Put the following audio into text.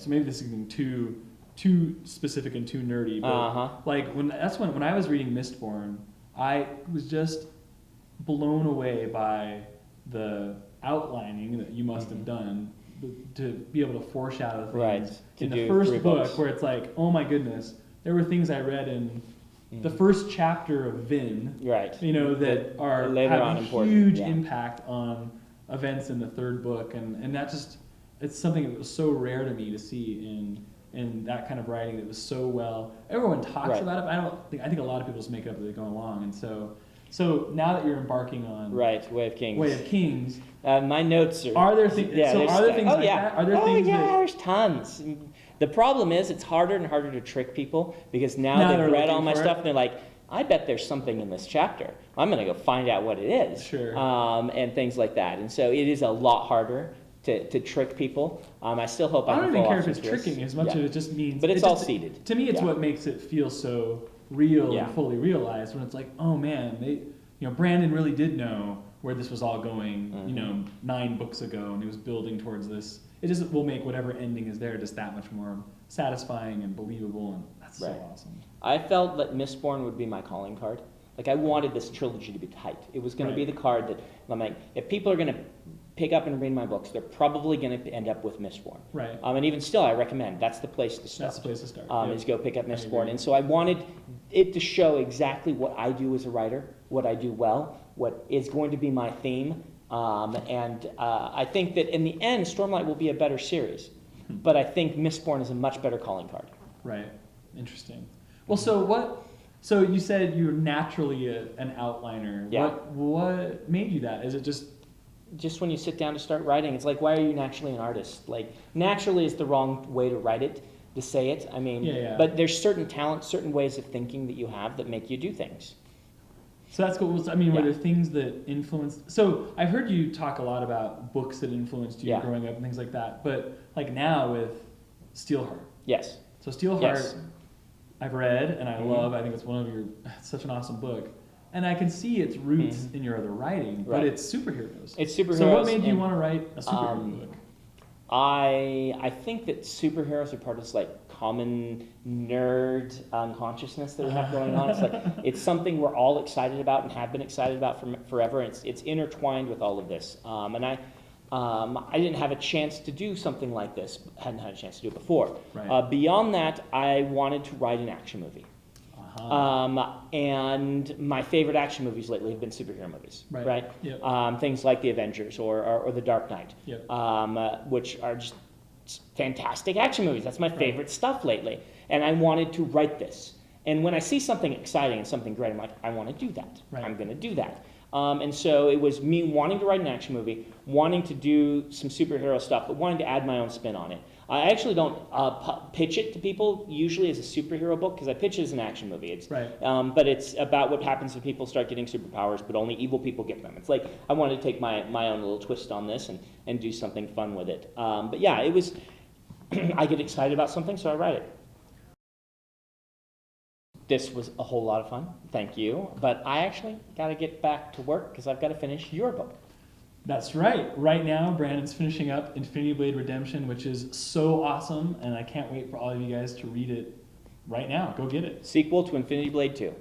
so maybe this is getting too specific and too nerdy, but like when I was reading Mistborn, I was just blown away by the outlining that you must have done to be able to foreshadow things in the first book, where it's like, oh my goodness, there were things I read in the first chapter of Vin, you know, that have a huge impact on events in the third book, and that just, it's something that was so rare to me to see in that kind of writing that was so well. Everyone talks about it, but I think a lot of people just make it up as they go along, and so now that you're embarking on Way of Kings, my notes are. Are there things? Yeah, so are there things like that? Are there things that, there's tons. The problem is it's harder and harder to trick people because now they've read all my stuff and they're like, I bet there's something in this chapter. I'm going to go find out what it is. Sure. And things like that. And so it is a lot harder to trick people. I still hope I don't even care if it's tricking as much as it just means. But it's all seeded. To me, it's what makes it feel so real and fully realized, when it's like, oh man, Brandon really did know where this was all going, 9 books ago, and he was building towards this. It just will make whatever ending is there just that much more satisfying and believable, and that's so awesome. I felt that Mistborn would be my calling card. Like, I wanted this trilogy to be tight. It was going to be the card that, I'm like, if people are going to pick up and read my books, they're probably going to end up with Mistborn. Right. And even still, I recommend that's the place to start. That's the place to start. Is go pick up Mistborn. And so I wanted it to show exactly what I do as a writer, what I do well, what is going to be my theme. I think that in the end, Stormlight will be a better series. But I think Mistborn is a much better calling card. Right. Interesting. Well, so you said you're naturally an outliner. Yeah. What made you that? Is it just when you sit down to start writing, it's like, why are you naturally an artist? Like, naturally is the wrong way to write it, to say it. I mean, but there's certain talents, certain ways of thinking that you have that make you do things. So that's cool. I mean, were there things that influenced? So I've heard you talk a lot about books that influenced you growing up and things like that. But like now with Steelheart. Yes. So Steelheart, I've read and I love. I think it's it's such an awesome book. And I can see its roots in your other writing, but it's superheroes. It's superheroes. So what made you want to write a superhero book? I think that superheroes are part of this like common nerd consciousness that we have going on. It's like it's something we're all excited about and have been excited about for forever. And it's intertwined with all of this. And I didn't have a chance to do something like this. Hadn't had a chance to do it before. Right. Beyond that, I wanted to write an action movie. And my favorite action movies lately have been superhero movies, right? Yep. Things like The Avengers or The Dark Knight, which are just fantastic action movies. That's my favorite stuff lately. And I wanted to write this. And when I see something exciting and something great, I'm like, I want to do that. Right. I'm going to do that. And so it was me wanting to write an action movie, wanting to do some superhero stuff, but wanting to add my own spin on it. I actually don't pitch it to people usually as a superhero book because I pitch it as an action movie. It's, but it's about what happens when people start getting superpowers, but only evil people get them. It's like I wanted to take my own little twist on this and do something fun with it. But yeah, it was, I get excited about something, so I write it. This was a whole lot of fun. Thank you. But I actually got to get back to work because I've got to finish your book. That's right. Right now, Brandon's finishing up Infinity Blade Redemption, which is so awesome, and I can't wait for all of you guys to read it right now. Go get it. Sequel to Infinity Blade 2.